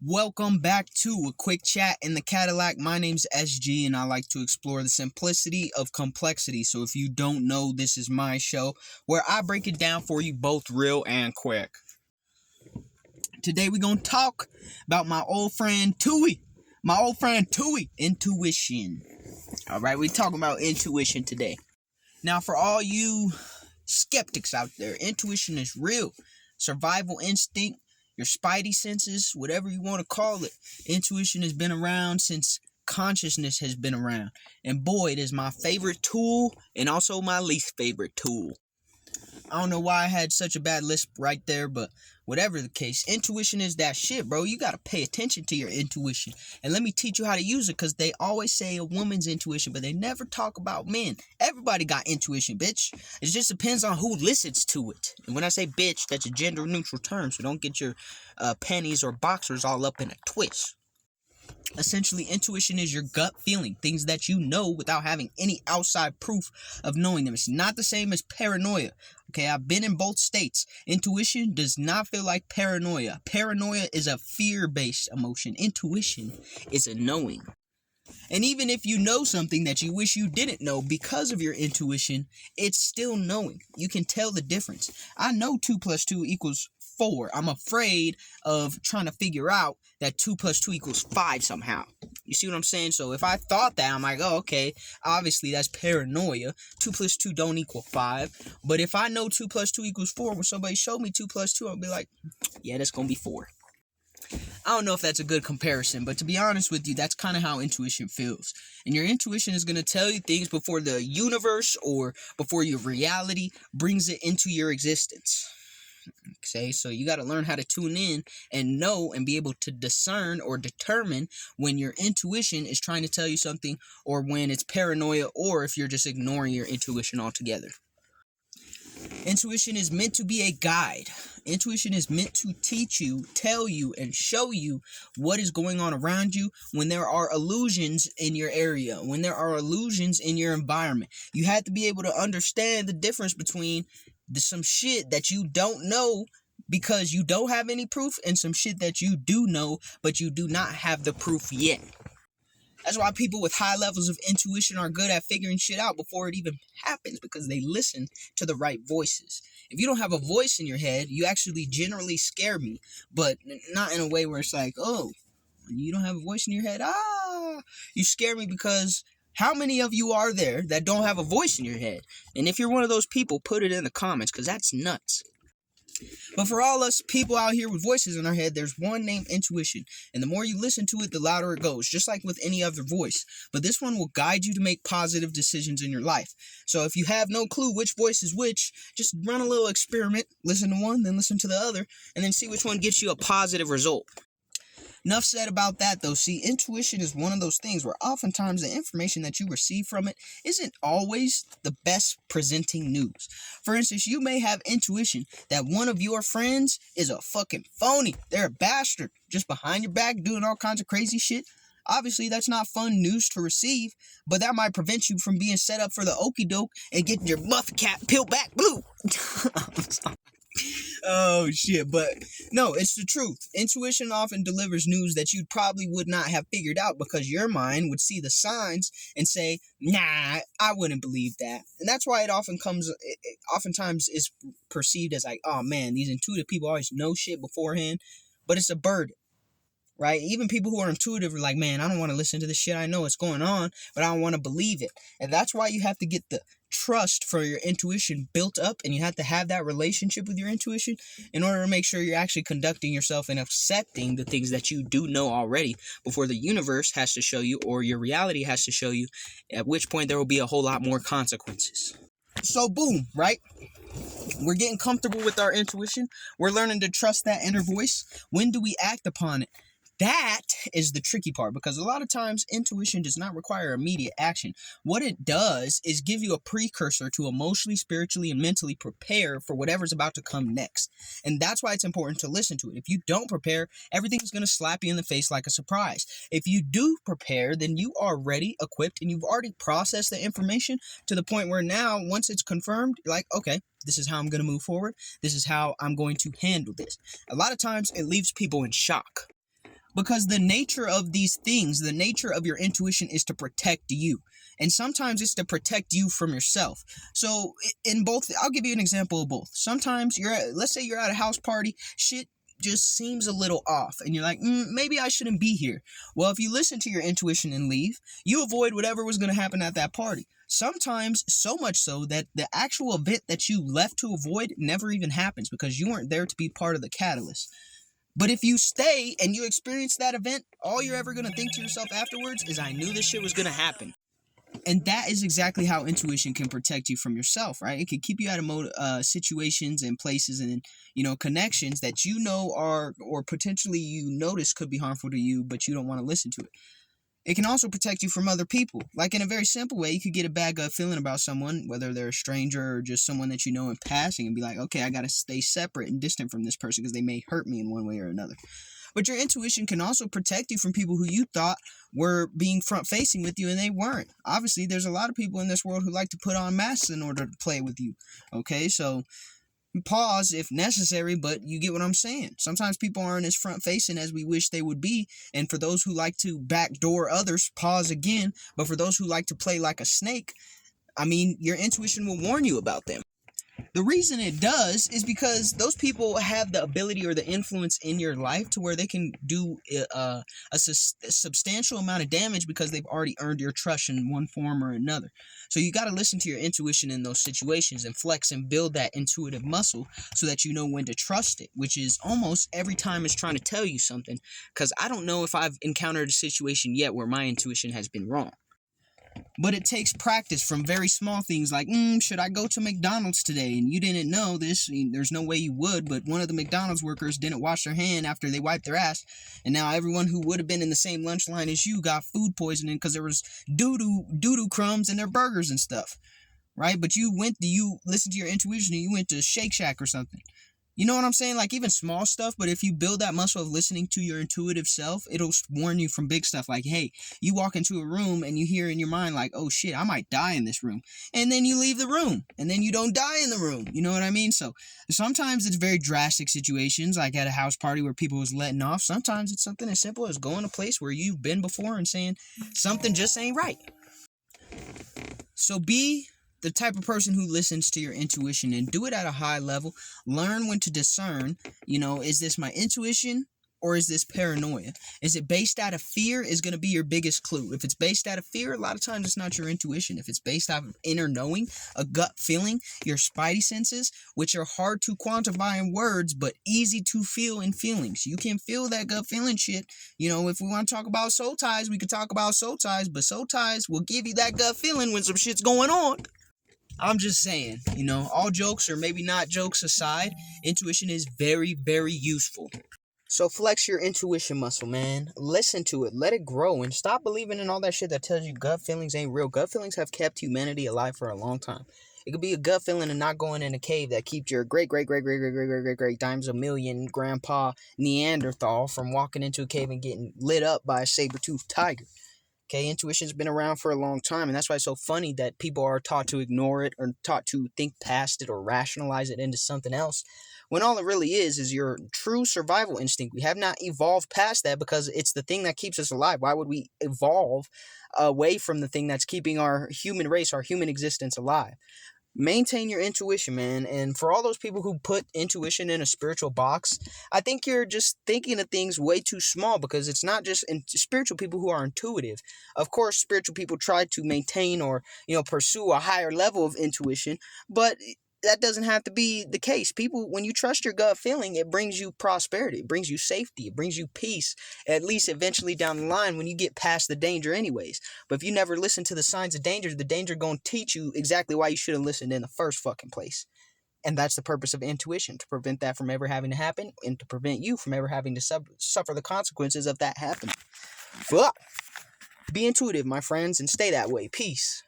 Welcome back to a quick chat in the Cadillac. My name's SG and I like to explore the simplicity of complexity. So if you don't know, this is my show where I break it down for you both real and quick. Today we're going to talk about my old friend Tui. Intuition. Alright, we're talking about intuition today. Now for all you skeptics out there, intuition is real. Survival instinct. Your spidey senses, whatever you want to call it. Intuition has been around since consciousness has been around. And boy, it is my favorite tool and also my least favorite tool. I don't know why I had such a bad lisp right there, but whatever the case, intuition is that shit, bro. You got to pay attention to your intuition. And let me teach you how to use it, because they always say a woman's intuition, but they never talk about men. Everybody got intuition, bitch. It just depends on who listens to it. And when I say bitch, that's a gender-neutral term, so don't get your panties or boxers all up in a twist. Essentially, intuition is your gut feeling, things that you know without having any outside proof of knowing them. It's not the same as paranoia. Okay, I've been in both states. Intuition does not feel like paranoia. Paranoia is a fear-based emotion. Intuition is a knowing. And even if you know something that you wish you didn't know because of your intuition, it's still knowing. You can tell the difference. I know 2 + 2 = 4. I'm afraid of trying to figure out that 2 + 2 = 5 somehow. You see what I'm saying? So if I thought that, I'm like, oh, okay, obviously that's paranoia. 2 + 2 don't equal 5. But if I know 2 + 2 = 4, when somebody showed me 2 + 2, I'll be like, yeah, that's going to be 4. I don't know if that's a good comparison, but to be honest with you, that's kind of how intuition feels. And your intuition is going to tell you things before the universe or before your reality brings it into your existence. Okay, so you got to learn how to tune in and know and be able to discern or determine when your intuition is trying to tell you something, or when it's paranoia, or if you're just ignoring your intuition altogether. Intuition is meant to be a guide. Intuition is meant to teach you, tell you, and show you what is going on around you when there are illusions in your area, when there are illusions in your environment. You have to be able to understand the difference between some shit that you don't know because you don't have any proof, and some shit that you do know but you do not have the proof yet. That's why people with high levels of intuition are good at figuring shit out before it even happens, because they listen to the right voices. If you don't have a voice in your head, you actually generally scare me, but not in a way where it's like, oh, you don't have a voice in your head? You scare me, because how many of you are there that don't have a voice in your head? And if you're one of those people, put it in the comments, because that's nuts. But for all us people out here with voices in our head, there's one named intuition. And the more you listen to it, the louder it goes, just like with any other voice. But this one will guide you to make positive decisions in your life. So if you have no clue which voice is which, just run a little experiment. Listen to one, then listen to the other, and then see which one gets you a positive result. Enough said about that, though. See, intuition is one of those things where oftentimes the information that you receive from it isn't always the best presenting news. For instance, you may have intuition that one of your friends is a fucking phony. They're a bastard, just behind your back doing all kinds of crazy shit. Obviously, that's not fun news to receive, but that might prevent you from being set up for the okie doke and getting your muff cap peeled back blue. Oh shit, but no, it's the truth. Intuition often delivers news that you probably would not have figured out, because your mind would see the signs and say, nah, I wouldn't believe that. And that's why it oftentimes is perceived as like, oh man, these intuitive people always know shit beforehand, but it's a burden. Right? Even people who are intuitive are like, man, I don't want to listen to this shit. I know what's going on, but I don't want to believe it. And that's why you have to get the trust for your intuition built up, and you have to have that relationship with your intuition in order to make sure you're actually conducting yourself and accepting the things that you do know already before the universe has to show you, or your reality has to show you, at which point there will be a whole lot more consequences. So boom, right? We're getting comfortable with our intuition. We're learning to trust that inner voice. When do we act upon it? That is the tricky part, because a lot of times intuition does not require immediate action. What it does is give you a precursor to emotionally, spiritually, and mentally prepare for whatever's about to come next. And that's why it's important to listen to it. If you don't prepare, everything's going to slap you in the face like a surprise. If you do prepare, then you are ready, equipped, and you've already processed the information to the point where now, once it's confirmed, you're like, okay, this is how I'm going to move forward. This is how I'm going to handle this. A lot of times it leaves people in shock. Because the nature of these things, the nature of your intuition is to protect you. And sometimes it's to protect you from yourself. So in both, I'll give you an example of both. Sometimes let's say you're at a house party, shit just seems a little off and you're like, maybe I shouldn't be here. Well, if you listen to your intuition and leave, you avoid whatever was going to happen at that party. Sometimes so much so that the actual event that you left to avoid never even happens because you weren't there to be part of the catalyst. But if you stay and you experience that event, all you're ever going to think to yourself afterwards is, I knew this shit was going to happen. And that is exactly how intuition can protect you from yourself, right? It can keep you out of situations and places and, connections that are, or potentially you notice could be harmful to you, but you don't want to listen to it. It can also protect you from other people. Like in a very simple way, you could get a bad gut feeling about someone, whether they're a stranger or just someone that you know in passing, and be like, okay, I got to stay separate and distant from this person because they may hurt me in one way or another. But your intuition can also protect you from people who you thought were being front-facing with you and they weren't. Obviously, there's a lot of people in this world who like to put on masks in order to play with you. Okay, so pause if necessary, but you get what I'm saying. Sometimes people aren't as front-facing as we wish they would be, and for those who like to backdoor others, pause again. But for those who like to play like a snake, your intuition will warn you about them. The reason it does is because those people have the ability or the influence in your life to where they can do a substantial amount of damage because they've already earned your trust in one form or another. So you got to listen to your intuition in those situations and flex and build that intuitive muscle so that you know when to trust it, which is almost every time it's trying to tell you something, because I don't know if I've encountered a situation yet where my intuition has been wrong. But it takes practice from very small things like, should I go to McDonald's today? And you didn't know this. There's no way you would, but one of the McDonald's workers didn't wash their hand after they wiped their ass. And now everyone who would have been in the same lunch line as you got food poisoning because there was doo-doo crumbs in their burgers and stuff, right? But you listened to your intuition and you went to Shake Shack or something. You know what I'm saying? Like even small stuff, but if you build that muscle of listening to your intuitive self, it'll warn you from big stuff. Like, hey, you walk into a room and you hear in your mind like, oh shit, I might die in this room. And then you leave the room and then you don't die in the room. You know what I mean? So sometimes it's very drastic situations, like at a house party where people was letting off. Sometimes it's something as simple as going to a place where you've been before and saying something just ain't right. So be the type of person who listens to your intuition and do it at a high level. Learn when to discern, is this my intuition or is this paranoia? Is it based out of fear is going to be your biggest clue. If it's based out of fear, a lot of times it's not your intuition. If it's based out of inner knowing, a gut feeling, your spidey senses, which are hard to quantify in words, but easy to feel in feelings. You can feel that gut feeling shit. If we want to talk about soul ties, we could talk about soul ties, but soul ties will give you that gut feeling when some shit's going on. I'm just saying, all jokes or maybe not jokes aside, intuition is very, very useful. So flex your intuition muscle, man. Listen to it. Let it grow and stop believing in all that shit that tells you gut feelings ain't real. Gut feelings have kept humanity alive for a long time. It could be a gut feeling of not going in a cave that keeps your great times a million grandpa Neanderthal from walking into a cave and getting lit up by a saber-toothed tiger. Okay, intuition's been around for a long time, and that's why it's so funny that people are taught to ignore it or taught to think past it or rationalize it into something else, when all it really is your true survival instinct. We have not evolved past that because it's the thing that keeps us alive. Why would we evolve away from the thing that's keeping our human race, our human existence alive? Maintain your intuition, man. And for all those people who put intuition in a spiritual box, I think you're just thinking of things way too small, because it's not just spiritual people who are intuitive. Of course, spiritual people try to maintain or, pursue a higher level of intuition, but that doesn't have to be the case. People, when you trust your gut feeling, it brings you prosperity, it brings you safety, it brings you peace, at least eventually down the line when you get past the danger anyways. But if you never listen to the signs of danger, the danger going to teach you exactly why you should have listened in the first fucking place. And that's the purpose of intuition, to prevent that from ever having to happen and to prevent you from ever having to suffer the consequences of that happening. Fuck. Be intuitive, my friends, and stay that way. Peace.